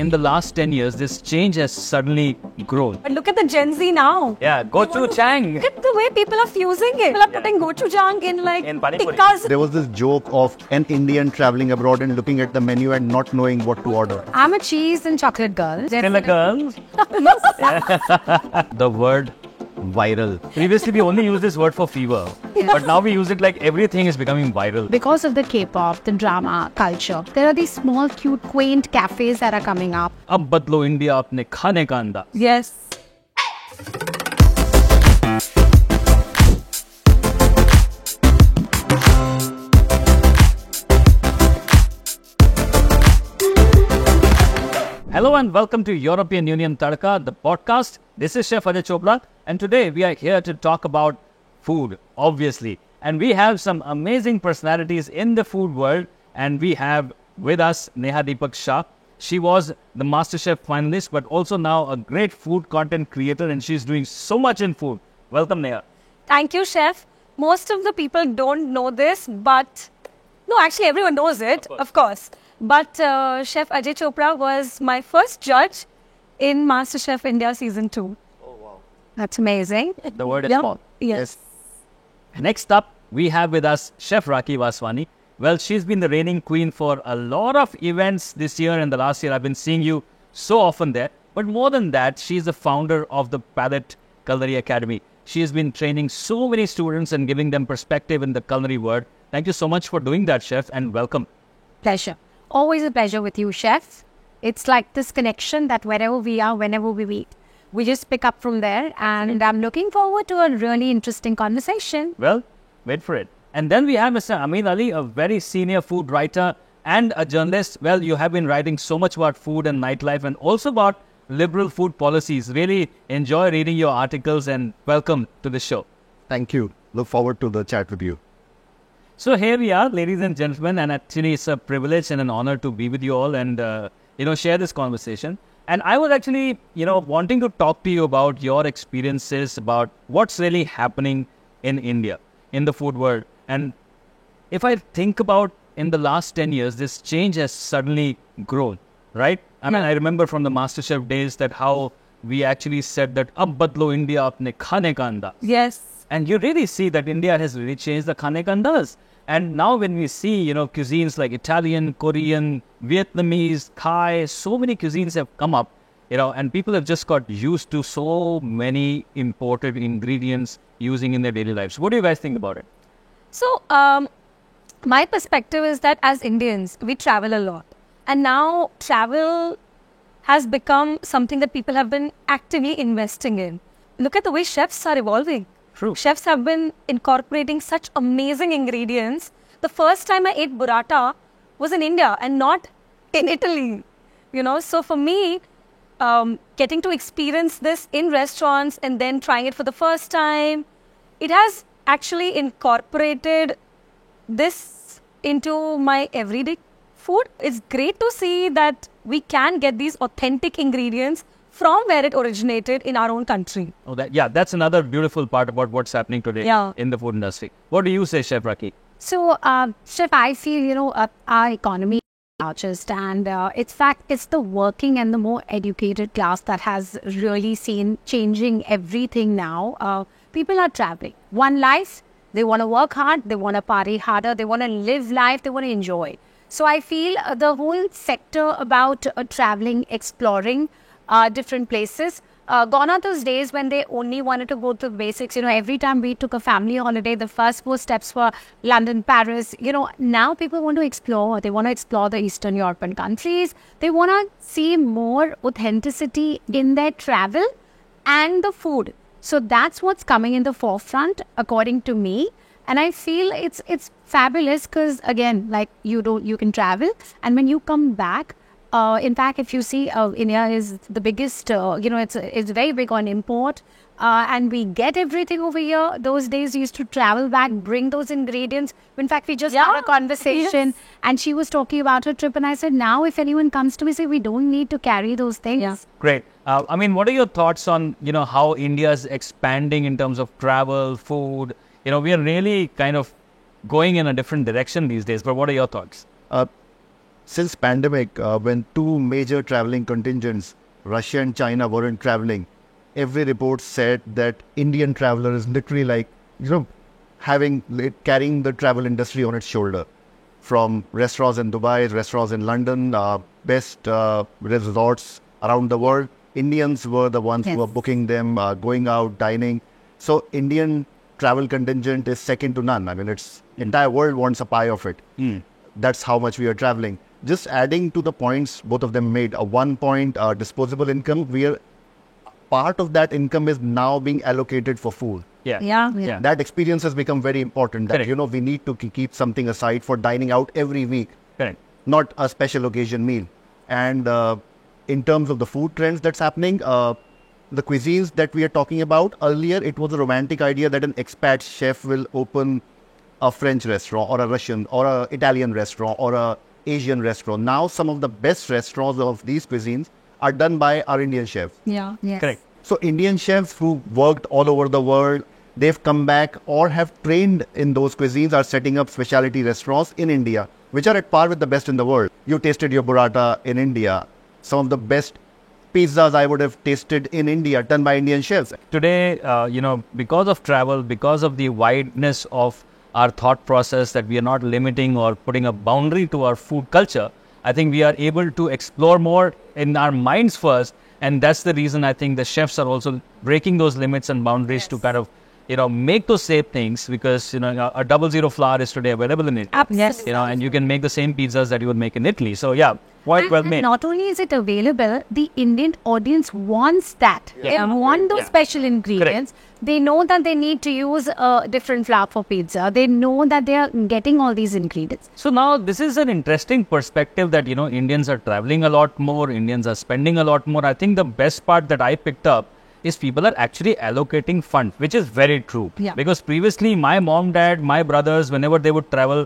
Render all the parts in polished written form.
In the last 10 years, this change has suddenly grown. But look at the Gen Z now. Yeah, gochujang. Look at the way people are fusing it. People are putting gochujang in like tikkas. There was this joke of an Indian traveling abroad and looking at the menu and not knowing what to order. I'm a cheese and chocolate girl. Still a girl. The word viral. Previously, we only used this word for fever. But now we use it like everything is becoming viral. Because of the K-pop, the drama culture, there are these small, cute, quaint cafes that are coming up. Ab badlo India apne khane ka andaz. Yes. Hello and welcome to European Union Tadka, the podcast. This is Chef Ajay Chopra, and today we are here to talk about food, obviously. And we have some amazing personalities in the food world, and we have with us Neha Deepak Shah. She was the MasterChef finalist, but also now a great food content creator, and she's doing so much in food. Welcome, Neha. Thank you, Chef. Most of the people don't know this, but... No, actually everyone knows it, of course. But Chef Ajay Chopra was my first judge in MasterChef India Season 2. Oh, wow. That's amazing. The word is called. Yes. Next up, we have with us Chef Rakhi Vaswani. Well, she's been the reigning queen for a lot of events this year and the last year. I've been seeing you so often there. But more than that, she's the founder of the Palette Culinary Academy. She has been training so many students and giving them perspective in the culinary world. Thank you so much for doing that, Chef, and welcome. Pleasure. Always a pleasure with you, Chef. It's like this connection that wherever we are, whenever we meet, we just pick up from there. And I'm looking forward to a really interesting conversation. Well, wait for it. And then we have Mr. Amin Ali, a very senior food writer and a journalist. Well, you have been writing so much about food and nightlife and also about liberal food policies. Really enjoy reading your articles and welcome to the show. Thank you. Look forward to the chat with you. So here we are, ladies and gentlemen, and actually it's a privilege and an honor to be with you all and, share this conversation. And I was actually, wanting to talk to you about your experiences, about what's really happening in India, in the food world. And if I think about in the last 10 years, this change has suddenly grown, right? I mean, I remember from the MasterChef days that how we actually said that ab badlo India apne khane ka andaz. Yes. And you really see that India has really changed the khane ka andaz. And now when we see, cuisines like Italian, Korean, Vietnamese, Thai, so many cuisines have come up, and people have just got used to so many imported ingredients using in their daily lives. What do you guys think about it? So, my perspective is that as Indians, we travel a lot. And now travel has become something that people have been actively investing in. Look at the way chefs are evolving. True. Chefs have been incorporating such amazing ingredients. The first time I ate burrata was in India and not in Italy. So for me, getting to experience this in restaurants and then trying it for the first time, it has actually incorporated this into my everyday food. It's great to see that we can get these authentic ingredients from where it originated in our own country. Oh, that's another beautiful part about what's happening today in the food industry. What do you say, Chef Rakhi? So, Chef, I feel, our economy is largest and it's the working and the more educated class that has really seen changing everything now. People are traveling. One life, they want to work hard, they want to party harder, they want to live life, they want to enjoy. So I feel the whole sector about traveling, exploring, different places. Gone are those days when they only wanted to go to basics. Every time we took a family holiday, the first 4 steps were London, Paris. Now people want to explore. They want to explore the Eastern European countries. They want to see more authenticity in their travel and the food. So that's what's coming in the forefront, according to me. And I feel it's fabulous because, again, like you can travel. And when you come back, in fact, if you see, India is the biggest, it's very big on import. And we get everything over here. Those days we used to travel back, bring those ingredients. In fact, we just had a conversation and she was talking about her trip. And I said, now if anyone comes to me, say, we don't need to carry those things. Yeah. Great. What are your thoughts on, how India is expanding in terms of travel, food? We are really kind of going in a different direction these days. But what are your thoughts? since pandemic, when two major traveling contingents, Russia and China, weren't traveling, every report said that Indian traveler is literally like, carrying the travel industry on its shoulder. From restaurants in Dubai, restaurants in London, best resorts around the world, Indians were the ones who were booking them, going out, dining. So Indian travel contingent is second to none. I mean, it's entire world wants a pie of it. That's how much we are traveling. Just adding to the points both of them made, a 1 point disposable income, part of that income is now being allocated for food. Yeah. That experience has become very important. That, Correct. we need to keep something aside for dining out every week. Correct. Not a special occasion meal. And in terms of the food trends that's happening, the cuisines that we are talking about, earlier it was a romantic idea that an expat chef will open a French restaurant or a Russian or a Italian restaurant or a Asian restaurant. Now some of the best restaurants of these cuisines are done by our Indian chefs. Yeah. Yes. Correct. So Indian chefs who worked all over the world, they've come back or have trained in those cuisines, are setting up specialty restaurants in India, which are at par with the best in the world. You tasted your burrata in India. Some of the best pizzas I would have tasted in India, done by Indian chefs. Today, because of travel, because of the wideness of our thought process, that we are not limiting or putting a boundary to our food culture, I think we are able to explore more in our minds first. And that's the reason I think the chefs are also breaking those limits and boundaries to kind of, make those safe things, because, a 00 flour is today available in India. Yes. And you can make the same pizzas that you would make in Italy. So, yeah, quite well And made. not only is it available, the Indian audience wants that. They want those special ingredients. They know that they need to use a different flour for pizza. They know that they are getting all these ingredients. So now this is an interesting perspective that, Indians are traveling a lot more, Indians are spending a lot more. I think the best part that I picked up is people are actually allocating funds, which is very true. Yeah. Because previously my mom, dad, my brothers, whenever they would travel,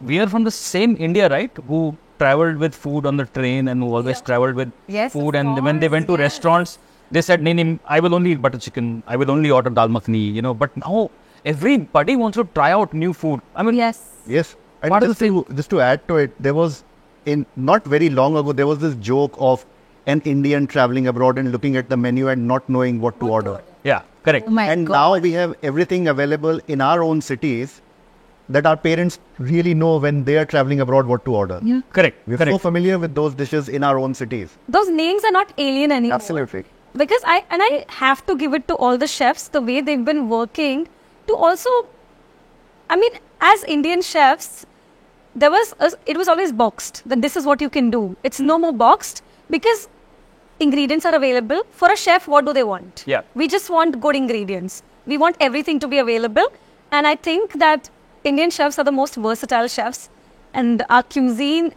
we are from the same India, right? Who traveled with food on the train and who always traveled with food. And when they went to restaurants, they said, "Nee, I will only eat butter chicken. I will only order dal makhani." But now everybody wants to try out new food. I mean, Yes. And What is just to add to it, there was, not very long ago, there was this joke of an Indian traveling abroad and looking at the menu and not knowing what to order. yeah, correct. Oh my And God. now we have everything available in our own cities that our parents really know when they are traveling abroad what to order. Yeah. Correct. We're correct. so familiar with those dishes in our own cities. Those names are not alien anymore. Absolutely. Because I have to give it to all the chefs, the way they've been working to also, as Indian chefs, it was always boxed, that this is what you can do. It's no more boxed because ingredients are available. For a chef, what do they want? Yeah. We just want good ingredients. We want everything to be available. And I think that Indian chefs are the most versatile chefs, and our cuisine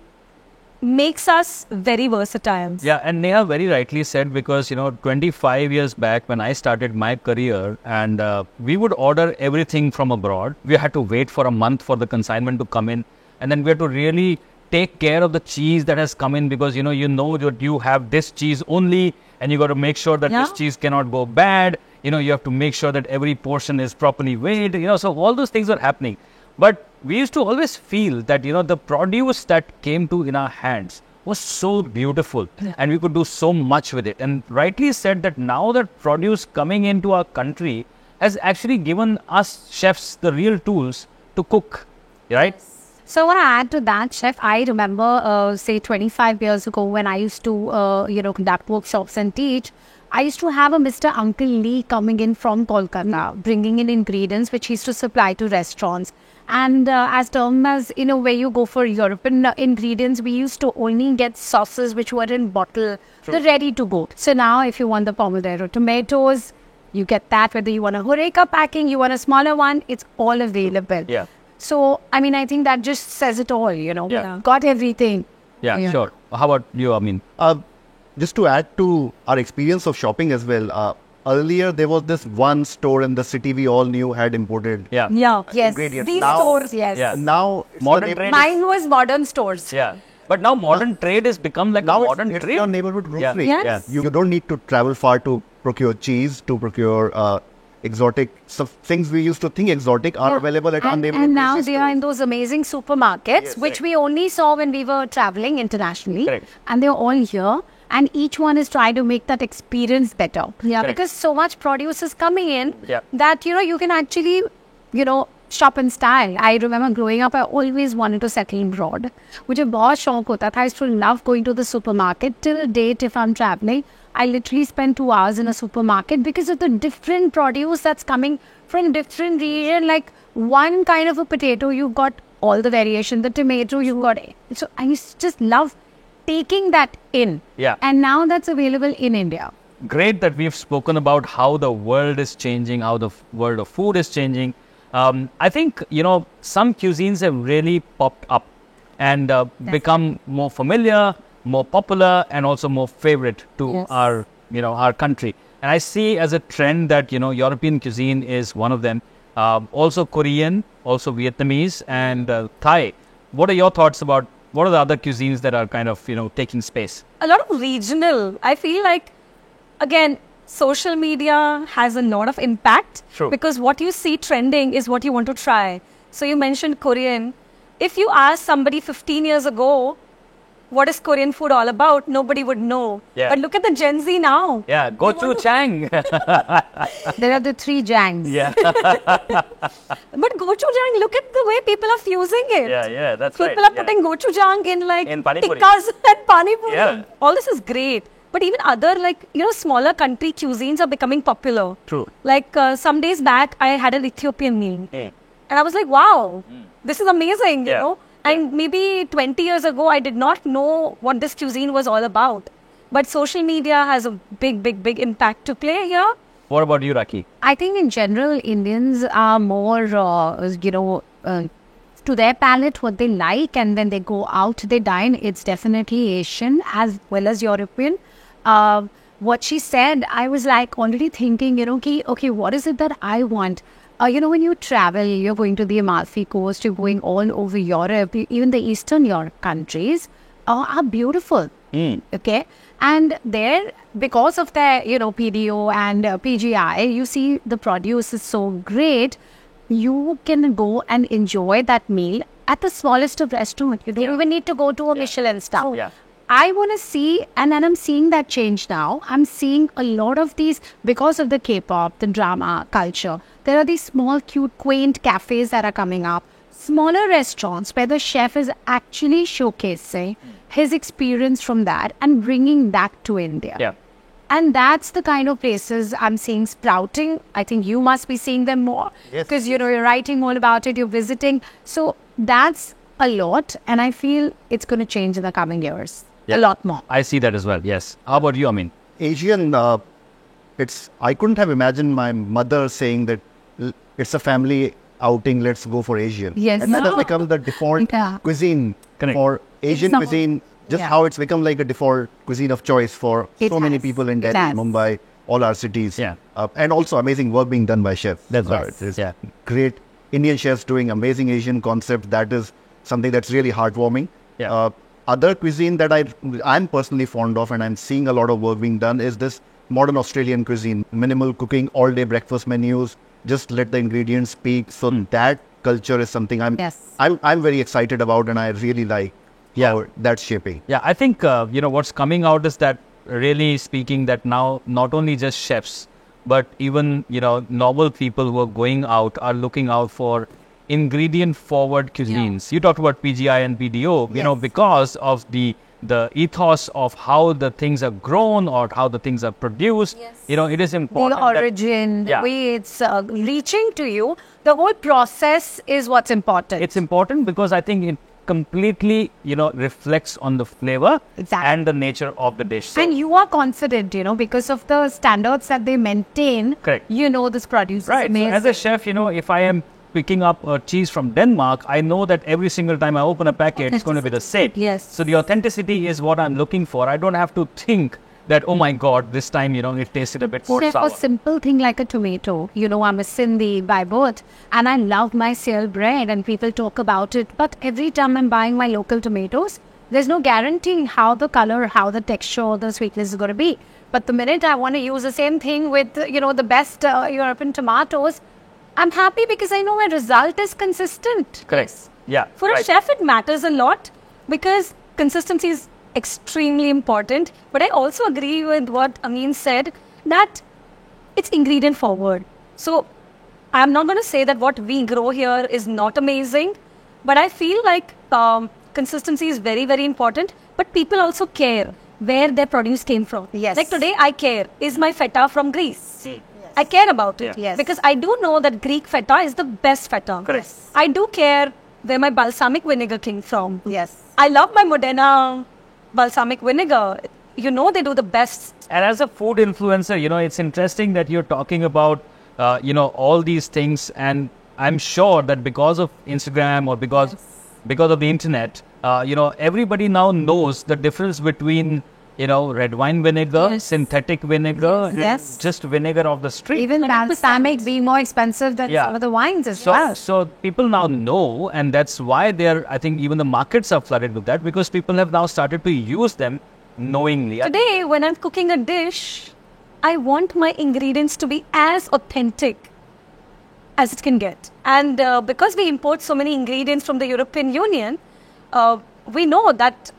makes us very versatile. Yeah, and Neha very rightly said, because 25 years back when I started my career, and we would order everything from abroad. We had to wait for a month for the consignment to come in, and then we had to really take care of the cheese that has come in, because you know that you have this cheese only, and you got to make sure that this cheese cannot go bad. You have to make sure that every portion is properly weighed. So all those things were happening. But we used to always feel that, the produce that came to in our hands was so beautiful, and we could do so much with it. And rightly said that now that produce coming into our country has actually given us chefs the real tools to cook, right? So I want to add to that, Chef. I remember, say, 25 years ago when I used to, conduct workshops and teach, I used to have a Mr. Uncle Lee coming in from Kolkata, bringing in ingredients which he used to supply to restaurants. And as term as, where you go for European ingredients, we used to only get sauces which were in bottle, the ready to go. So now if you want the pomodoro tomatoes, you get that. Whether you want a Horeca packing, you want a smaller one, it's all available. Yeah. So, I think that just says it all, Yeah. Got everything. Yeah, sure. How about you, Amin? Just to add to our experience of shopping as well, earlier there was this one store in the city we all knew had imported Yeah. Yeah. Yes. ingredients. These Now- stores, yes. Yeah. Now it's Modern the trade. Mine was modern stores. Yeah. But now modern trade has become like Now a modern it's trade. your neighborhood grocery. Yeah. Yes. You don't need to travel far to procure cheese, to procure exotic, so things we used to think exotic are available at unlimited and now places they too. are in those amazing supermarkets, Yes, which correct. we only saw when we were traveling internationally. Correct. And they're all here. And each one is trying to make that experience better. Yeah, Correct. because so much produce is coming in Yeah. that, you can actually, shop in style. I remember growing up, I always wanted to settle abroad. मुझे बहुत शौक होता था. I used to love going to the supermarket. Till date, if I'm traveling, I literally spend 2 hours in a supermarket because of the different produce that's coming from different region. Like one kind of a potato, you've got all the variation. The tomato, you've got. So I used to just love taking that in. Yeah. And now that's available in India. Great that we've spoken about how the world is changing, how the world of food is changing. I think, some cuisines have really popped up and become more familiar, more popular, and also more favorite to Yes. our country. And I see as a trend that, European cuisine is one of them. Also Korean, also Vietnamese, and Thai. What are your thoughts about what are the other cuisines that are kind of, taking space? A lot of regional. I feel like, again, social media has a lot of impact. True. Because what you see trending is what you want to try. So you mentioned Korean. If you ask somebody 15 years ago, what is Korean food all about? Nobody would know. Yeah. But look at the Gen Z now. Yeah, gochujang. There are the 3 Jangs. Yeah, But gochujang, look at the way people are fusing it. yeah, that's People are putting gochujang in like In pani puri. tikkas and pani puri. Yeah. All this is great. But even other smaller country cuisines are becoming popular. True. Like some days back, I had an Ethiopian meal. Mm. And I was like, wow, this is amazing, Yeah. you know. And maybe 20 years ago, I did not know what this cuisine was all about. But social media has a big, big, big impact to play here. What about you, Raki? I think in general, Indians are more, to their palate, what they like, and when they go out, they dine. It's definitely Asian as well as European. What she said, I was like already thinking, okay, what is it that I want? When you travel, you're going to the Amalfi Coast, you're going all over Europe, even the Eastern Europe countries are beautiful. Okay. And there, because of their, PDO and PGI, you see the produce is so great. You can go and enjoy that meal at the smallest of restaurants. You don't even need to go to a Michelin star. Yeah. I want to see, and I'm seeing that change now. I'm seeing a lot of these, because of the K-pop, the drama culture, there are these small, cute, quaint cafes that are coming up. Smaller restaurants where the chef is actually showcasing his experience from that and bringing that to India. Yeah. And that's the kind of places I'm seeing sprouting. I think you must be seeing them more. Yes. Because, you're writing all about it, you're visiting. So that's a lot. And I feel it's going to change in the coming years. Yeah. A lot more. I see that as well. Yes. How about you, Amin? Asian, I couldn't have imagined my mother saying that it's a family outing, let's go for Asian. Yes. And that has become the default Yeah. cuisine Correct. for Asian not- cuisine, just Yeah. how it's become like a default cuisine of choice for It so many has. people in It Delhi, has. Mumbai, all our cities. Yeah. And also amazing work being done by chefs. That's right. There's Yeah. great Indian chefs doing amazing Asian concept. That is something that's really heartwarming. Yeah. Other cuisine that I'm personally fond of, and I'm seeing a lot of work being done, is this modern Australian cuisine. Minimal cooking, all-day breakfast menus. Just let the ingredients speak. So that culture is something Yes. I'm very excited about, and I really like how that's shaping. Yeah, I think, what's coming out is that really speaking that now not only just chefs, but even, normal people who are going out are looking out for ingredient forward cuisines. You talked about PGI and PDO, because of the ethos of how the things are grown or how the things are produced. Yes. It is important. The that- origin, Yeah. the way it's reaching to you, the whole process is what's important. It's important because I think it completely, reflects on the flavor Exactly. and the nature of the dish. So- And you are confident, because of the standards that they maintain. Correct. This produce is Right. So amazing. as a chef, if I am picking up a cheese from Denmark, I know that every single time I open a packet, it's going to be the same. Yes. So the authenticity is what I'm looking for. I don't have to think that, oh my God, this time, it tasted a bit more Chef, sour. a simple thing like a tomato. I'm a Sindhi by birth, and I love my seal bread, and people talk about it. But every time I'm buying my local tomatoes, There's no guaranteeing how the color, how the texture, the sweetness is going to be. But the minute I want to use the same thing with, the best European tomatoes, I'm happy because I know my result is consistent. Correct. Yeah. For a chef, it matters a lot because consistency is extremely important. But I also agree with what Amin said that it's ingredient forward. So I'm not going to say that what we grow here is not amazing, but I feel like consistency is very, very important. But people also care where their produce came from. Yes. Like today, I care. Is my feta from Greece? Yes. I care about it. Yes. Because I do know that Greek feta is the best feta. Correct. Yes. I do care where my balsamic vinegar came from. Yes. I love my Modena balsamic vinegar. They do the best. And as a food influencer, it's interesting that you're talking about, all these things. And I'm sure that because of Instagram or because of the internet, everybody now knows the difference between, red wine vinegar, Yes. synthetic vinegar, Yes. just vinegar of the street. Even 100%. balsamic being more expensive than Yeah. some of the wines as So, well. so people now know, and that's why I think even the markets are flooded with that because people have now started to use them knowingly. Today, when I'm cooking a dish, I want my ingredients to be as authentic as it can get. And because we import so many ingredients from the European Union, we know that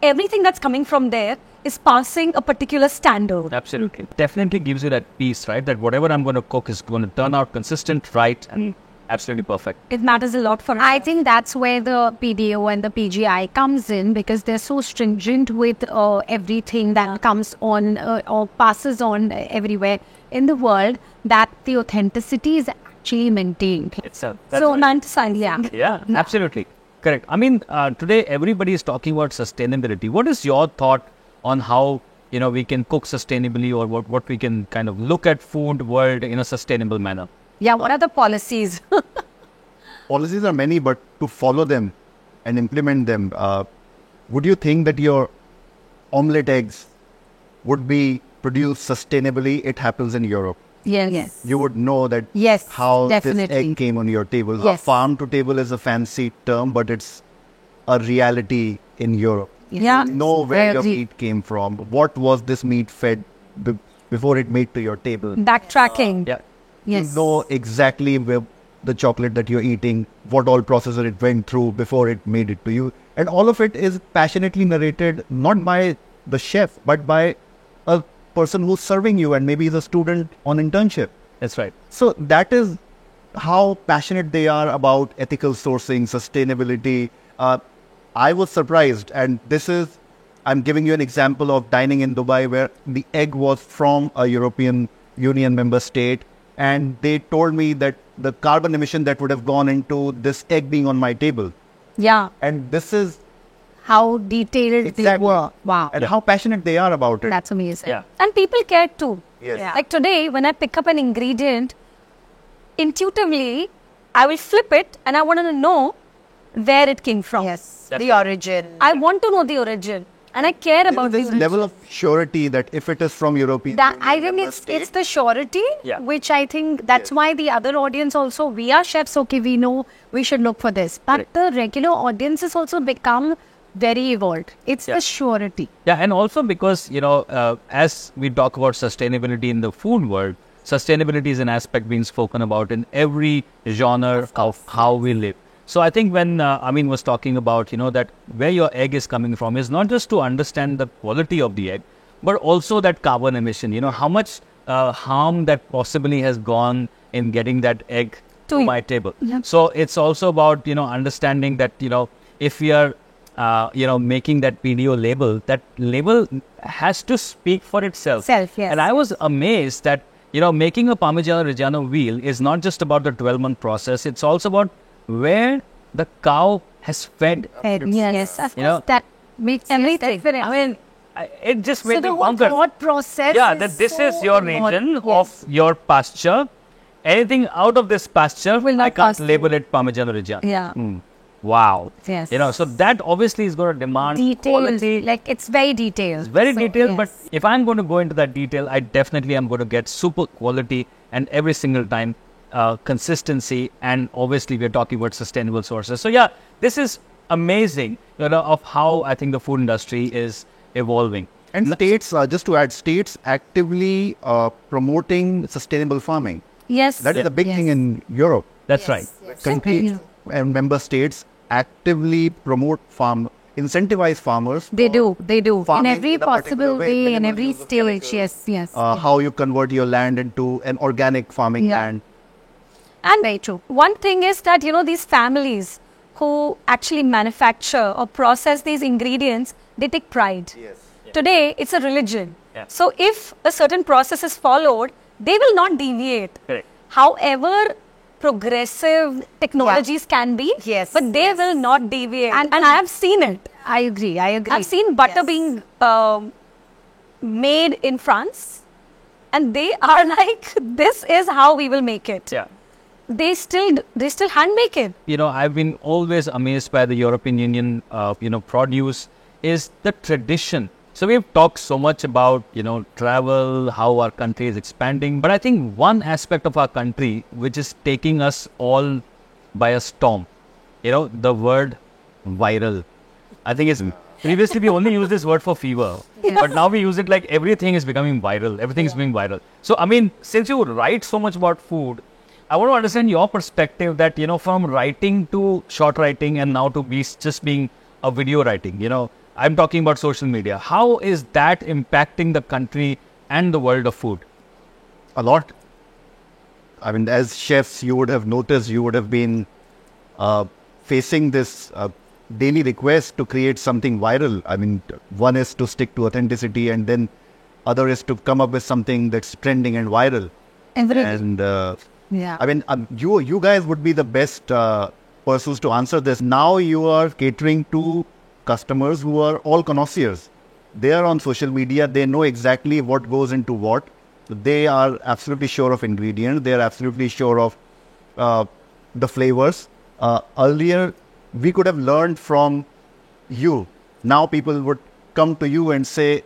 everything that's coming from there is passing a particular standard. Absolutely. Definitely gives you that peace, right? That whatever I'm going to cook is going to turn out consistent, right, and absolutely perfect. It matters a lot for us. I think that's where the PDO and the PGI comes in because they're so stringent with everything that comes on or passes on everywhere in the world that the authenticity is actually maintained. Itself. So, Nantasang, Yeah, absolutely. Correct. I mean, today everybody is talking about sustainability. What is your thought on how, we can cook sustainably or what we can kind of look at food world in a sustainable manner? Yeah, what are the policies? Policies are many, but to follow them and implement them, would you think that your omelette eggs would be produced sustainably? It happens in Europe. Yes. You would know that Yes, how this definitely. egg came on your table. Yes. Farm to table is a fancy term, but it's a reality in Europe. Yeah. Know where your Very- meat came from. What was this meat fed before it made to your table? Backtracking. Yeah. Yes. You know exactly where the chocolate that you're eating, what all processor it went through before it made it to you. And all of it is passionately narrated, not by the chef, but by a person who's serving you and maybe is a student on internship. That's right. So that is how passionate they are about ethical sourcing, sustainability. I was surprised, and I'm giving you an example of dining in Dubai where the egg was from a European Union member state, and they told me that the carbon emission that would have gone into this egg being on my table. Yeah. And this is How detailed they exactly, were. Wow. and how passionate they are about it. That's amazing. Yeah. And people care too. Yes. Yeah. Like today, when I pick up an ingredient, intuitively, I will flip it and I want to know where it came from. Yes. That's The origin. I want to know the origin and I care about There's the this level of surety that if it is from European That Union I think member it's state, the surety, Yeah. which I think that's why the other audience also, we are chefs, okay, we know we should look for this. But Correct. the regular audience has also become very evolved. It's Yeah. the surety. Yeah, and also because, as we talk about sustainability in the food world, sustainability is an aspect being spoken about in every genre of how we live. So I think when Amin was talking about, that where your egg is coming from is not just to understand the quality of the egg, but also that carbon emission, how much harm that possibly has gone in getting that egg to you. my table. So it's also about, understanding that, if we are making that PDO label, that label has to speak for itself. Self, yes. And I was amazed that, making a Parmigiano Reggiano wheel is not just about the 12-month process. It's also about where the cow has fed. Yes. Of You know, course, that makes everything. Sense. I mean, it just So made the me whole wonder. thought process. Yeah, is that this so is your involved. region Yes. of your pasture. Anything out of this pasture, Will not I can't pass label it Parmigiano Reggiano. Yeah. Wow. Yes. So that obviously is going to demand Detailed. quality. Like it's very detailed. It's very So, detailed, yes. but if I'm going to go into that detail, I definitely am going to get super quality and every single time consistency. And obviously, we're talking about sustainable sources. So yeah, this is amazing, of how I think the food industry is evolving. And states, just to add, states actively promoting sustainable farming. Yes. That is a big thing in Europe. That's right. Countries and member states actively promote incentivize farmers. They do. In farming every in a particular possible way, in minimal every use of stage. chemicals, Yes. How you convert your land into an organic farming Yeah. land. And Very true. one thing is that, these families who actually manufacture or process these ingredients, they take pride. Yes. Today, it's a religion. Yeah. So if a certain process is followed, they will not deviate. Correct. However progressive technologies can be, Yes. but they will not deviate. And- And I have seen it. I agree. I've seen butter being made in France, and they are like, this is how we will make it. Yeah. They still hand make it. I've been always amazed by the European Union, produce is the tradition. So we've talked so much about, travel, how our country is expanding. But I think one aspect of our country, which is taking us all by a storm, the word viral. I think it's previously we only used this word for fever, but now we use it like everything is becoming viral. Everything is being viral. So, I mean, since you write so much about food, I want to understand your perspective that, from writing to short writing and now to just being a video writing, I'm talking about social media. How is that impacting the country and the world of food? A lot. I mean, as chefs, you would have noticed, you would have been facing this daily request to create something viral. I mean, one is to stick to authenticity, and then other is to come up with something that's trending and viral. And Yeah. I mean, you guys would be the best persons to answer this. Now you are catering to customers who are all connoisseurs. They are on social media. They know exactly what goes into what. They are absolutely sure of ingredients. They are absolutely sure of the flavors. Earlier, we could have learned from you. Now people would come to you and say,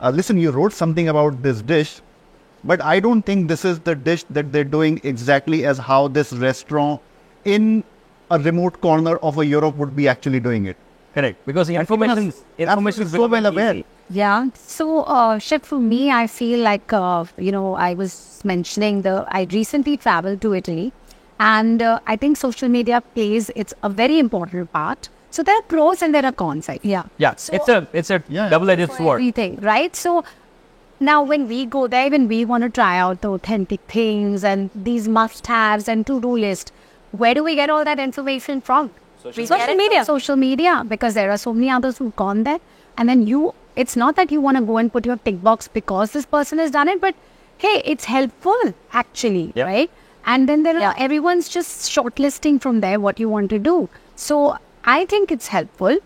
listen, you wrote something about this dish, but I don't think this is the dish that they're doing exactly as how this restaurant in a remote corner of a Europe would be actually doing it. Correct. Because the information is so well aware. Yeah. So, Chef, for me, I feel like, I was mentioning I recently traveled to Italy, and I think social media plays, it's a very important part. So there are pros and there are cons. Yeah. Yeah. So, it's a double-edged sword. everything, right? So now when we go there, when we want to try out the authentic things and these must-haves and to-do list, where do we get all that information from? Social media. Social media, because there are so many others who've gone there. And then it's not that you want to go and put your tick box because this person has done it, but hey, it's helpful actually, Yep. right? And then everyone's just shortlisting from there what you want to do. So I think it's helpful.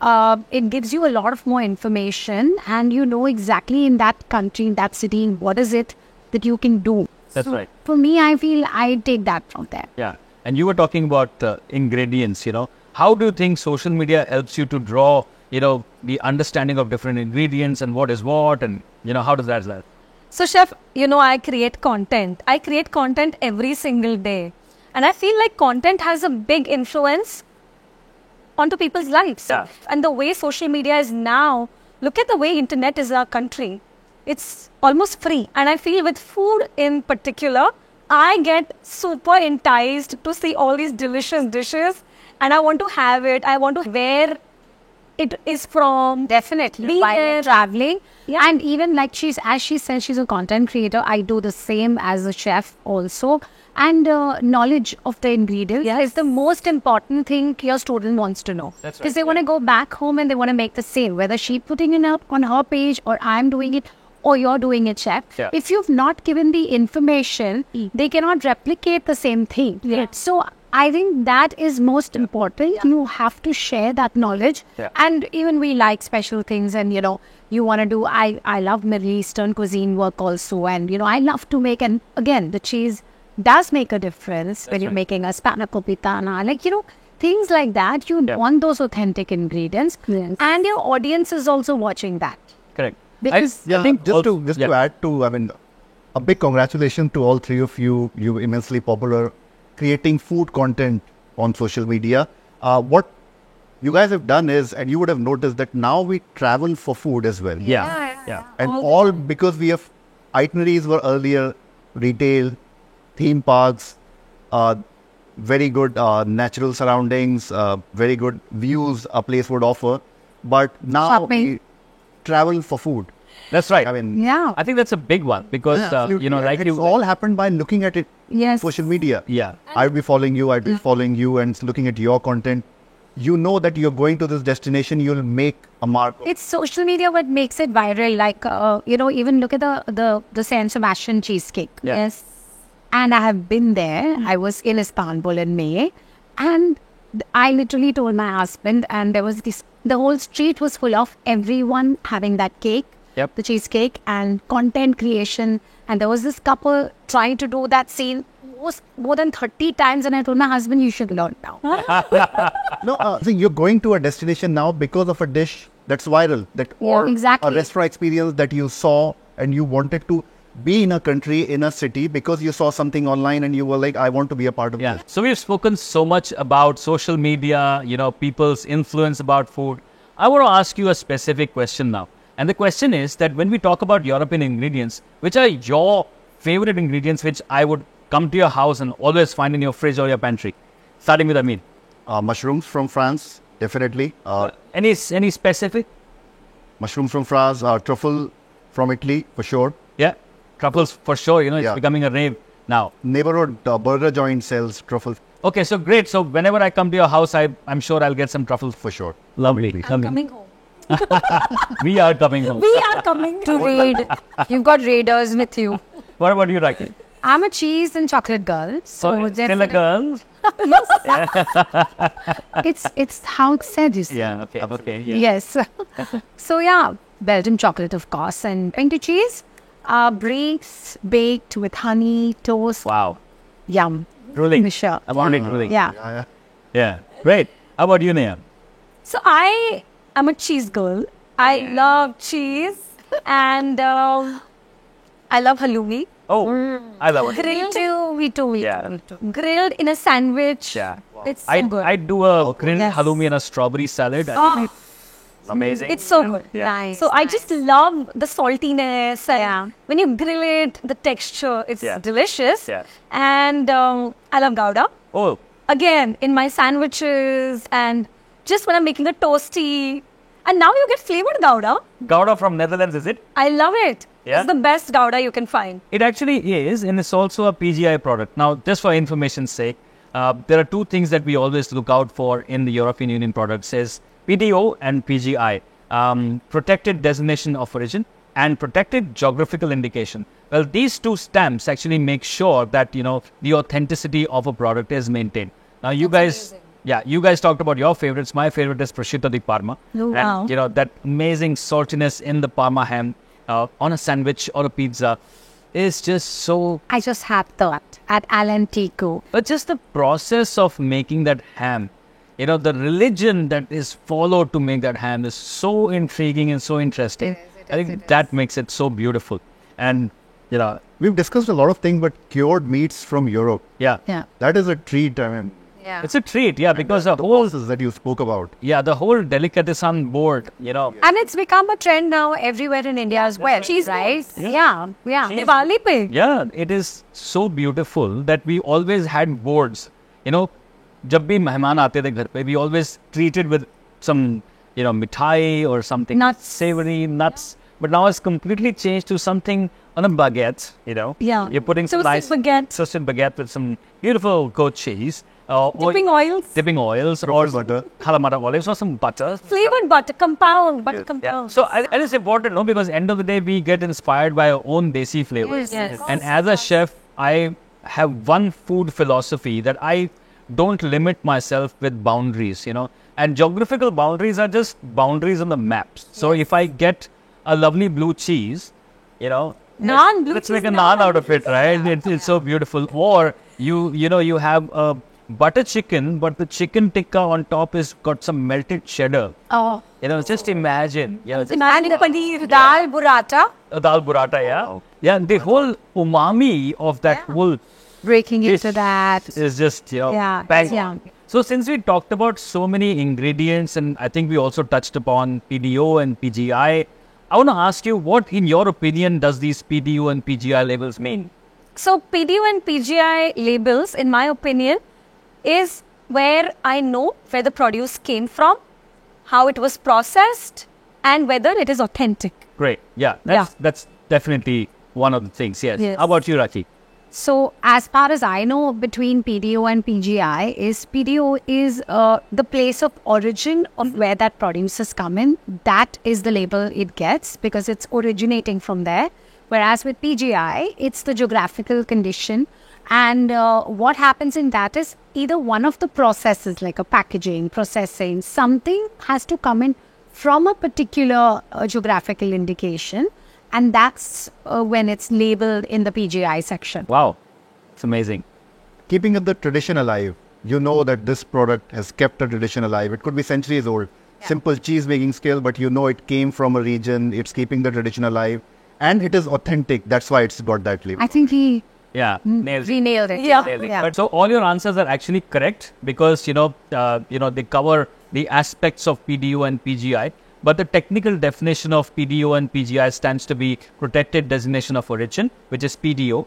It gives you a lot of more information, and you know exactly in that country, in that city, what is it that you can do. That's right. For me, I feel I take that from there. Yeah. And you were talking about ingredients, How do you think social media helps you to draw, the understanding of different ingredients and what is what, and, how does that? So, Chef, I create content. I create content every single day. And I feel like content has a big influence onto people's lives. Yeah. And the way social media is now, look at the way internet is our country. It's almost free. And I feel with food in particular, I get super enticed to see all these delicious dishes, and I want to have it. I want to where it is from. Definitely. While you're traveling. Yeah. And even like as she said, she's a content creator. I do the same as a chef also. And knowledge of the ingredients is the most important thing your student wants to know. That's right, Because they want to go back home and they want to make the same. Whether she's putting it up on her page or I'm doing it or you're doing it, chef. Yeah. If you've not given the information, they cannot replicate the same thing. Yeah. So I think that is most important. You have to share that knowledge. Yeah. And even we like special things, and you want to do, I love Middle Eastern cuisine work also, and I love to make, and again the cheese does make a difference when you're making a spanakopitana, like things like that. You want those authentic ingredients, and your audience is also watching that. Correct. Because I think just to add to, I mean, a big congratulations to all three of you. You're immensely popular creating food content on social media. What you guys have done is, and you would have noticed that now we travel for food as well. Yeah. And all because we have itineraries were earlier retail, theme parks, very good natural surroundings, very good views a place would offer. But now Shopping. we travel for food. That's right. I mean, Yeah. I think that's a big one because, absolutely. you know, like and it's you... all happened by looking at it Yes. social media. Yeah. I'd be following you, I'd be following you and looking at your content. You know that you're going to this destination, you'll make a mark. It's social media what makes it viral. Like, even look at the Saint Sebastian cheesecake. Yeah. Yes. And I have been there. I was in Istanbul in May. And I literally told my husband, and there was the whole street was full of everyone having that cake, Yep. the cheesecake, and content creation. And there was this couple trying to do that scene more than 30 times. And I told my husband, you should learn now. No, see, you're going to a destination now because of a dish that's viral, or exactly. a restaurant experience that you saw and you wanted to be in a country, in a city because you saw something online and you were like, I want to be a part of Yeah. this. So we've spoken so much about social media, you know, people's influence about food. I want to ask you a specific question now. And the question is that when we talk about European ingredients, which are your favorite ingredients which I would come to your house and always find in your fridge or your pantry? Starting with Amin. Mushrooms from France, definitely. Any specific? Mushrooms from France, truffle from Italy, for sure. Yeah. Truffles for sure, you know, it's Yeah. becoming a rave now. Neighborhood burger joint sells truffle Okay, so great. So whenever I come to your house, I'm sure I'll get some truffles. for sure. Lovely. I'm coming home. We are coming home. We are coming To raid. You've got raiders with you. What about you, Rakhi? I'm a cheese and chocolate girl. So Still a girl? it's how it's said, you see. Yeah, okay. Yeah. Yes. So yeah, Belgian chocolate, of course, and pinto cheese, bries baked with honey, toast. Wow. Yum. Drooling. Sure. I want it drooling. Yeah. Yeah. Great. How about you, Neha? So I am a cheese girl. I love cheese and I love halloumi. Oh, I love it. Grilled, Me too. Yeah. grilled in a sandwich. Yeah. It's so I good. I do a grilled Yes. halloumi and a strawberry salad. Oh, Amazing. it's so good. Nice. So I just love the saltiness. And Yeah. when you grill it, the texture, it's Yeah. delicious. Yeah. And I love Gouda. Oh, Again, in my sandwiches and just when I'm making a toasty. And now you get flavored Gouda. Gouda from Netherlands, is it? I love it. Yeah? It's the best Gouda you can find. It actually is, and it's also a PGI product. Now, just for information's sake, there are two things that we always look out for in the European Union products is PDO and PGI, Protected Designation of Origin and Protected Geographical Indication. Well, these two stamps actually make sure that, you know, the authenticity of a product is maintained. Now, you guys talked about your favorites. My favorite is prosciutto di Parma. Oh, wow. And, you know, that amazing saltiness in the Parma ham on a sandwich or a pizza is just so... I just had that at Alantico. But just the process of making that ham, you know, the religion that is followed to make that ham is so intriguing and so interesting. I think that makes it so beautiful. And, you know, We've discussed a lot of things, but cured meats from Europe, yeah. Yeah. that is a treat. I mean, Yeah. It's a treat, yeah, because the whole, process that you spoke about. the whole delicatessen board, you know. And it's become a trend now everywhere in India as well. Cheese right? Yeah. Diwali pe. Yeah, it is so beautiful that we always had boards. You know, जब भी मेहमान आते थे घर पे, we always treated with some, you know, mithai or something Nuts. savory, nuts. But now it's completely changed to something on a baguette, you know. Yeah. You're putting some Toasted nice baguette. toasted baguette with some beautiful goat cheese. Or Dipping oils. Dipping oils. Truffle butter. Kalamata olives or some butter. Flavored butter, compound, butter Yeah. compound. So and it's important, no, because end of the day we get inspired by our own desi flavors. Yes. And as a chef, I have one food philosophy that I don't limit myself with boundaries, you know. And geographical boundaries are just boundaries on the maps. So if I get a lovely blue cheese, you know, Naan, blue let's cheese make a naan out of it, right? It's so beautiful. Or you have a butter chicken, but the chicken tikka on top is got some melted cheddar. Oh. You know, just imagine. Yeah, just Imagine paneer. Dal burrata. dal burrata, yeah. Yeah, the whole umami of that whole Breaking dish into that. is just, you know, Yeah. bang. Yeah. So since we talked about so many ingredients, and I think we also touched upon PDO and PGI, I want to ask you, what, in your opinion, does these PDO and PGI labels mean? So PDO and PGI labels, in my opinion, is where I know where the produce came from, how it was processed, and whether it is authentic. Great. Yeah, that's definitely one of the things. Yes. Yes. How about you, Raki? So as far as I know, between PDO and PGI, is PDO is the place of origin of where that produce has come in. That is the label it gets because it's originating from there. Whereas with PGI, it's the geographical condition. And what happens in that is either one of the processes, like a packaging, processing, something has to come in from a particular geographical indication. And that's when it's labeled in the PGI section. Wow, it's amazing. Keeping up the tradition alive, you know that this product has kept the tradition alive. It could be centuries old. Simple cheese making skill, but you know it came from a region. It's keeping the tradition alive. And it is authentic. That's why it's got that label. I think he Yeah, nails it. nailed it. Yeah. Nailed it. Yeah. But so all your answers are actually correct because they cover the aspects of PDO and PGI. But the technical definition of PDO and PGI stands to be Protected Designation of Origin, which is PDO,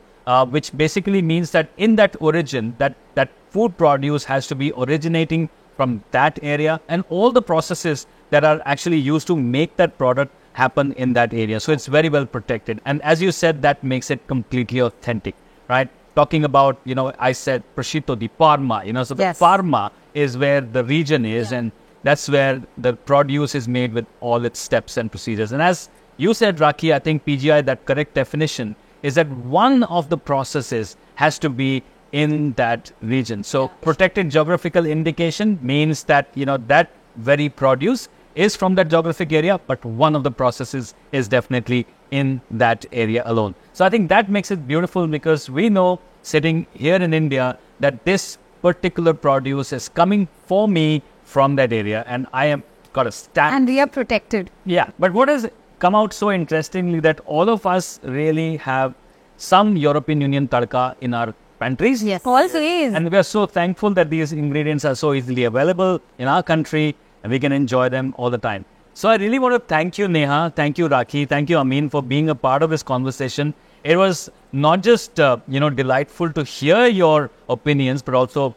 which basically means that in that origin, that food produce has to be originating from that area and all the processes that are actually used to make that product happen in that area. So it's very well protected. And as you said, that makes it completely authentic, right? Talking about, I said prosciutto di Parma, so Yes. the Parma is where the region is and that's where the produce is made with all its steps and procedures. And as you said, Raki, I think PGI, that correct definition is that one of the processes has to be in that region. So protected geographical indication means that, that very produce is from that geographic area, but one of the processes is definitely in that area alone. So I think that makes it beautiful because we know sitting here in India that this particular produce is coming for me from that area and I am got a stamp. And we are protected. Yeah, but what has come out so interestingly that all of us really have some European Union tadka in our pantries. Yes. Always. And we are so thankful that these ingredients are so easily available in our country and we can enjoy them all the time. So I really want to thank you, Neha. Thank you, Raki. Thank you, Amin, for being a part of this conversation. It was not just, delightful to hear your opinions, but also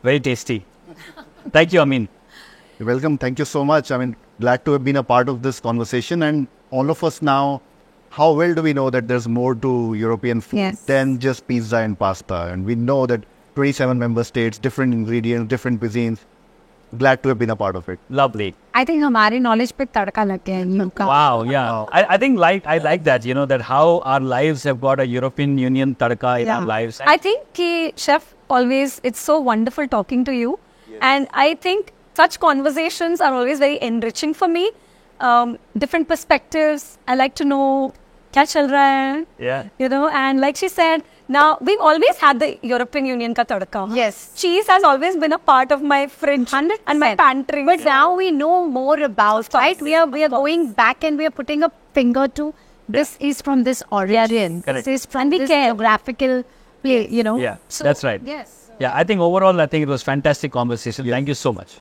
very tasty. Thank you, Amin. You're welcome. Thank you so much. Glad to have been a part of this conversation. And all of us now, how well do we know that there's more to European food Yes. than just pizza and pasta? And we know that 27 member states, different ingredients, different cuisines. Glad to have been a part of it. Lovely. I think हमारी knowledge पे तड़का लग गया है इनका. Wow, yeah. I think I like that, that how our lives have got a European Union tadka in our lives. I think, Chef, always, it's so wonderful talking to you. And I think such conversations are always very enriching for me. Different perspectives. I like to know kya chal raha hai, Yeah. and like she said, now we've always had the European Union ka tadka. Yes. Cheese has always been a part of my fridge 100%. and my pantry. But now we know more about, right? We are going back and we are putting a finger to this is from this origin. Correct. This is from this geographical place, Yeah, So, that's right. Yes. Yeah, I think overall, it was fantastic conversation. Thank you so much.